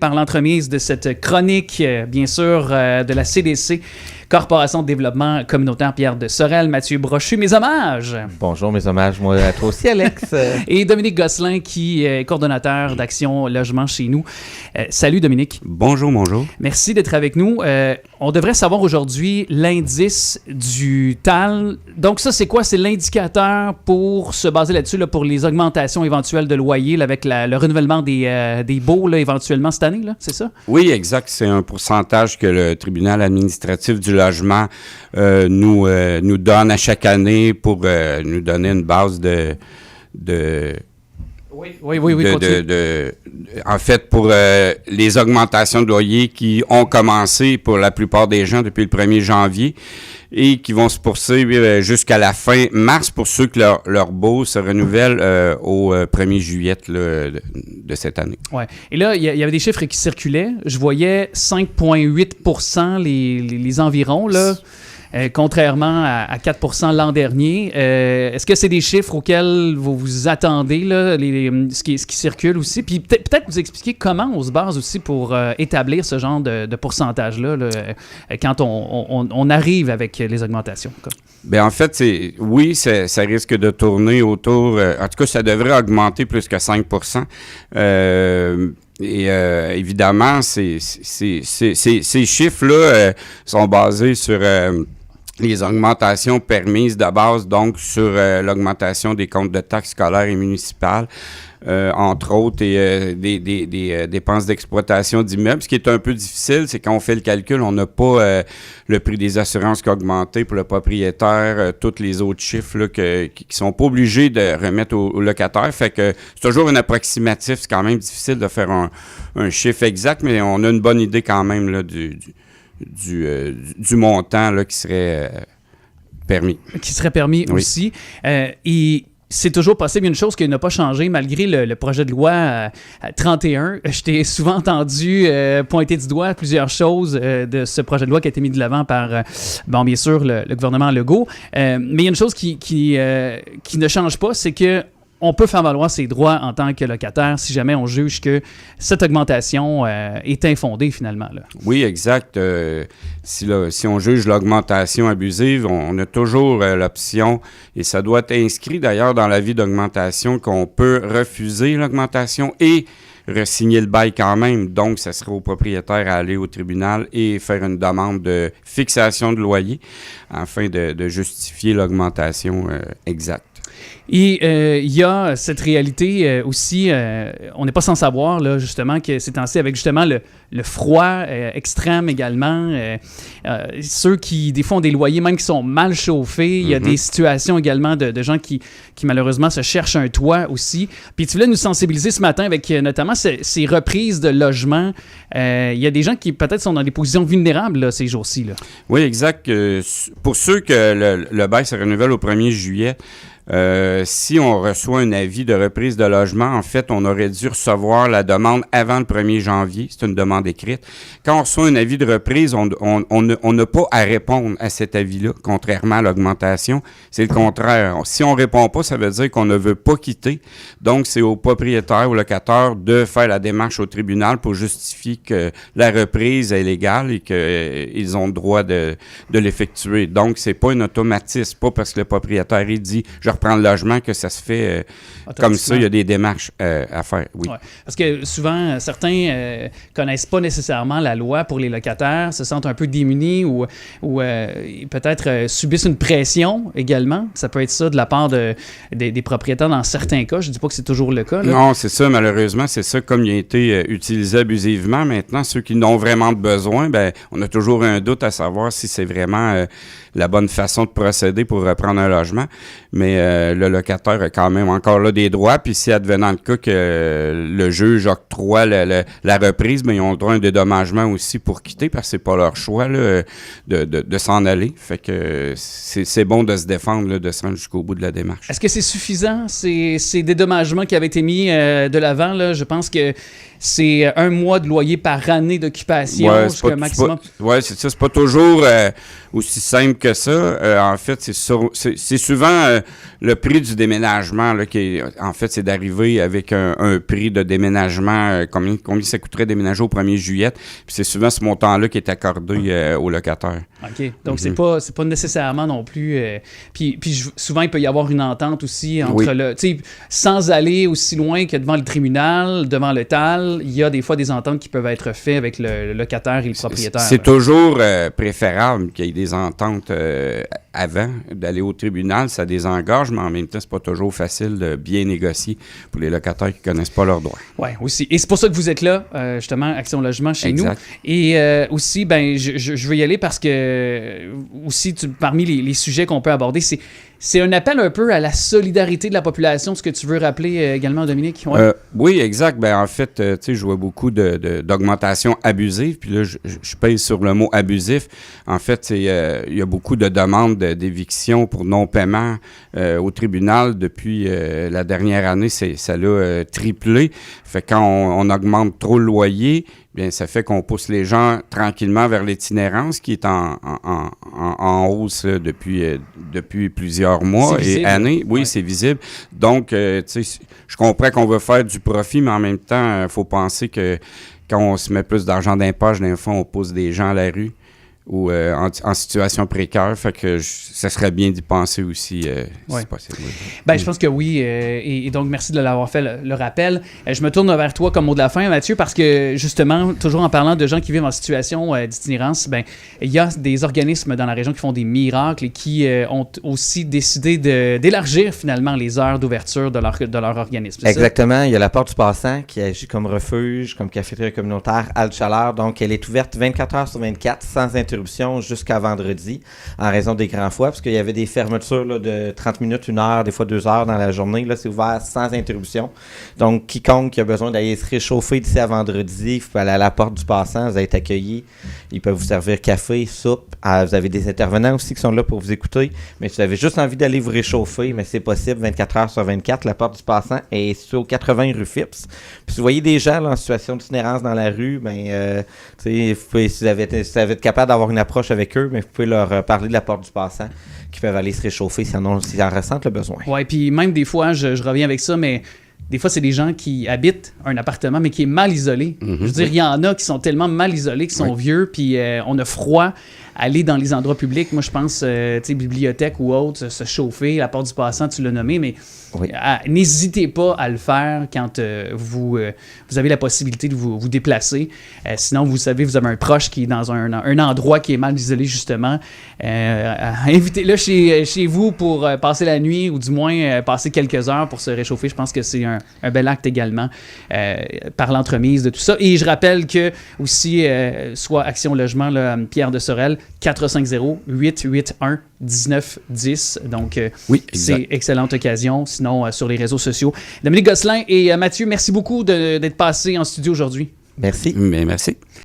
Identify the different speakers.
Speaker 1: Par l'entremise de cette chronique, bien sûr, de la CDC, Corporation de développement communautaire Pierre de Sorel, Mathieu Brochu, mes hommages.
Speaker 2: Bonjour, mes hommages, moi à toi aussi, Alex.
Speaker 1: Et Dominique Gosselin, qui est coordonnateur d'Action Logement chez nous. Salut Dominique.
Speaker 3: Bonjour, bonjour.
Speaker 1: Merci d'être avec nous. On devrait savoir aujourd'hui l'indice du TAL. Donc ça, c'est quoi? C'est l'indicateur pour se baser là-dessus, là, pour les augmentations éventuelles de loyer, là, avec le renouvellement des baux, là, éventuellement cette année, là, c'est ça?
Speaker 3: Oui, exact. C'est un pourcentage que le tribunal administratif du logement nous donne à chaque année pour nous donner une base en fait, pour les augmentations de loyer qui ont commencé pour la plupart des gens depuis le 1er janvier et qui vont se poursuivre jusqu'à la fin mars pour ceux que leur baux se renouvellent au 1er juillet là, de cette année.
Speaker 1: Ouais. Et là, il y avait des chiffres qui circulaient. Je voyais 5,8 % les environs, là. Contrairement à 4 % l'an dernier. Est-ce que c'est des chiffres auxquels vous vous attendez, là, ce qui circule aussi? Puis peut-être vous expliquer comment on se base aussi pour établir ce genre de pourcentage-là là, quand on arrive avec les augmentations.
Speaker 3: Bien, en fait, ça risque de tourner autour... en tout cas, ça devrait augmenter plus que 5 %. Évidemment, ces chiffres-là sont basés sur les augmentations permises de base, donc sur l'augmentation des comptes de taxes scolaires et municipales, entre autres, et des dépenses d'exploitation d'immeubles. Ce qui est un peu difficile, c'est quand on fait le calcul, on n'a pas le prix des assurances qui a augmenté pour le propriétaire, tous les autres chiffres là, qui sont pas obligés de remettre au locataire. Fait que c'est toujours un approximatif. C'est quand même difficile de faire un chiffre exact, mais on a une bonne idée quand même là, du montant là, qui serait permis. Qui serait permis
Speaker 1: aussi. Et c'est toujours possible. Une chose qui n'a pas changé malgré le projet de loi 31. Je t'ai souvent entendu pointer du doigt plusieurs choses de ce projet de loi qui a été mis de l'avant par, bien sûr, le gouvernement Legault. Mais il y a une chose qui ne change pas, c'est que on peut faire valoir ses droits en tant que locataire si jamais on juge que cette augmentation est infondée finalement. Là.
Speaker 3: Oui, exact. Si on juge l'augmentation abusive, on a toujours l'option, et ça doit être inscrit d'ailleurs dans l'avis d'augmentation, qu'on peut refuser l'augmentation et re-signer le bail quand même. Donc, ça serait au propriétaire à aller au tribunal et faire une demande de fixation de loyer afin de justifier l'augmentation exacte.
Speaker 1: Et il y a cette réalité aussi, on n'est pas sans savoir là, justement que ces temps-ci, avec justement le froid extrême également, ceux qui des fois ont des loyers même qui sont mal chauffés, il y a des situations également de gens qui malheureusement se cherchent un toit aussi. Puis tu voulais nous sensibiliser ce matin avec notamment ces reprises de logement. Il y a des gens qui peut-être sont dans des positions vulnérables là, ces jours-ci. Là.
Speaker 3: Oui, exact. Pour ceux que le bail se renouvelle au 1er juillet, si on reçoit un avis de reprise de logement, en fait, on aurait dû recevoir la demande avant le 1er janvier. C'est une demande écrite. Quand on reçoit un avis de reprise, on n'a pas à répondre à cet avis-là, contrairement à l'augmentation. C'est le contraire. Si on ne répond pas, ça veut dire qu'on ne veut pas quitter. Donc, c'est au propriétaire, au locataire de faire la démarche au tribunal pour justifier que la reprise est légale et qu'ils ont le droit de l'effectuer. Donc, c'est pas un automatisme. Pas parce que le propriétaire il dit « je reprends le logement » que ça se fait comme ça. Il y a des démarches à faire, oui.
Speaker 1: Ouais. Parce que souvent, certains connaissent pas nécessairement la loi pour les locataires, se sentent un peu démunis ou peut-être subissent une pression également. Ça peut être ça de la part des propriétaires dans certains cas. Je dis pas que c'est toujours le cas. Là.
Speaker 3: Non, c'est ça. Malheureusement, c'est ça. Comme il a été utilisé abusivement, maintenant, ceux qui n'ont vraiment de besoin, ben, on a toujours un doute à savoir si c'est vraiment la bonne façon de procéder pour reprendre un logement. Mais le locataire a quand même encore là des droits. Puis si advenant le cas que le juge octroie la reprise, bien, ils ont le droit à un dédommagement aussi pour quitter parce que c'est pas leur choix là, de s'en aller. Fait que c'est bon de se défendre, là, de se rendre jusqu'au bout de la démarche.
Speaker 1: Est-ce que c'est suffisant, ces dédommagements qui avaient été mis de l'avant? Là? Je pense que c'est 1 mois de loyer par année d'occupation jusqu'à maximum.
Speaker 3: Oui, c'est ça. C'est pas toujours aussi simple que ça. En fait, c'est souvent le prix du déménagement là, en fait, c'est d'arriver avec un prix de déménagement, combien ça coûterait déménager au 1er juillet. Puis c'est souvent ce montant-là qui est accordé aux locataires.
Speaker 1: OK. Donc, c'est pas nécessairement non plus... puis souvent, il peut y avoir une entente aussi entre tu sais, sans aller aussi loin que devant le tribunal, devant le TAL, il y a des fois des ententes qui peuvent être faites avec le locataire et le propriétaire.
Speaker 3: C'est toujours préférable qu'il y ait des ententes avant d'aller au tribunal. Ça désengage, mais en même temps, c'est pas toujours facile de bien négocier pour les locataires qui connaissent pas leurs droits.
Speaker 1: Oui, aussi. Et c'est pour ça que vous êtes là, justement, Action Logement chez nous. Et aussi, ben, je veux y aller parce que aussi, parmi les sujets qu'on peut aborder, c'est un appel un peu à la solidarité de la population, ce que tu veux rappeler également, Dominique? Ouais.
Speaker 3: Oui, exact. Ben, en fait, tu sais, je vois beaucoup d'augmentation abusive, puis là, je pèse sur le mot abusif. En fait, il y a beaucoup de demandes d'éviction pour non-paiement au tribunal depuis la dernière année. Ça l'a triplé. Fait que quand on augmente trop le loyer, bien, ça fait qu'on pousse les gens tranquillement vers l'itinérance qui est en hausse là, depuis plusieurs mois et années. Oui, c'est visible. Donc, tu sais, je comprends qu'on veut faire du profit, mais en même temps, il faut penser que quand on se met plus d'argent dans les poches, des fois, on pousse des gens à la rue ou en situation précaire. Fait que ça serait bien d'y penser aussi, si c'est possible. Oui.
Speaker 1: Ben, je pense que oui. Et donc, merci de l'avoir fait, le rappel. Je me tourne vers toi comme mot de la fin, Mathieu, parce que, justement, toujours en parlant de gens qui vivent en situation d'itinérance, ben, il y a des organismes dans la région qui font des miracles et qui ont aussi décidé d'élargir, finalement, les heures d'ouverture de leur organisme.
Speaker 2: Exactement. Il y a la Porte du Passant qui agit comme refuge, comme cafétéria communautaire, halte chaleur. Donc, elle est ouverte 24 heures sur 24, sans interruption, jusqu'à vendredi, en raison des grands froids, parce qu'il y avait des fermetures là, de 30 minutes, 1 heure, des fois 2 heures dans la journée. Là, c'est ouvert sans interruption. Donc, quiconque qui a besoin d'aller se réchauffer d'ici à vendredi, vous pouvez aller à la Porte du Passant, vous allez être accueillis. Ils peuvent vous servir café, soupe. Vous avez des intervenants aussi qui sont là pour vous écouter. Mais si vous avez juste envie d'aller vous réchauffer, mais c'est possible 24 heures sur 24. La Porte du Passant est située au 80 rue Phipps. Puis si vous voyez des gens là, en situation d'itinérance dans la rue, ben, si vous avez été capable d'avoir une approche avec eux, mais vous pouvez leur parler de la Porte du Passant, qui peuvent aller se réchauffer s'ils en ressentent le besoin.
Speaker 1: Oui, puis même des fois, je reviens avec ça, mais des fois, c'est des gens qui habitent un appartement, mais qui est mal isolé. Je veux dire, il y en a qui sont tellement mal isolés, qui sont vieux, puis on a froid. Aller dans les endroits publics, moi je pense, tu sais, bibliothèque ou autre, se chauffer, la Porte du Passant, tu l'as nommé, mais n'hésitez pas à le faire quand vous avez la possibilité de vous déplacer. Sinon, vous savez, vous avez un proche qui est dans un endroit qui est mal isolé, justement. Invitez-le chez vous pour passer la nuit, ou du moins passer quelques heures pour se réchauffer. Je pense que c'est un bel acte également par l'entremise de tout ça. Et je rappelle que aussi, soit Action Logement, là, Pierre de Sorel, 450-881-1910. Donc, c'est excellente occasion. Sinon, sur les réseaux sociaux. Dominique Gosselin et Mathieu, merci beaucoup d'être passés en studio aujourd'hui.
Speaker 2: Merci.
Speaker 3: Mais merci.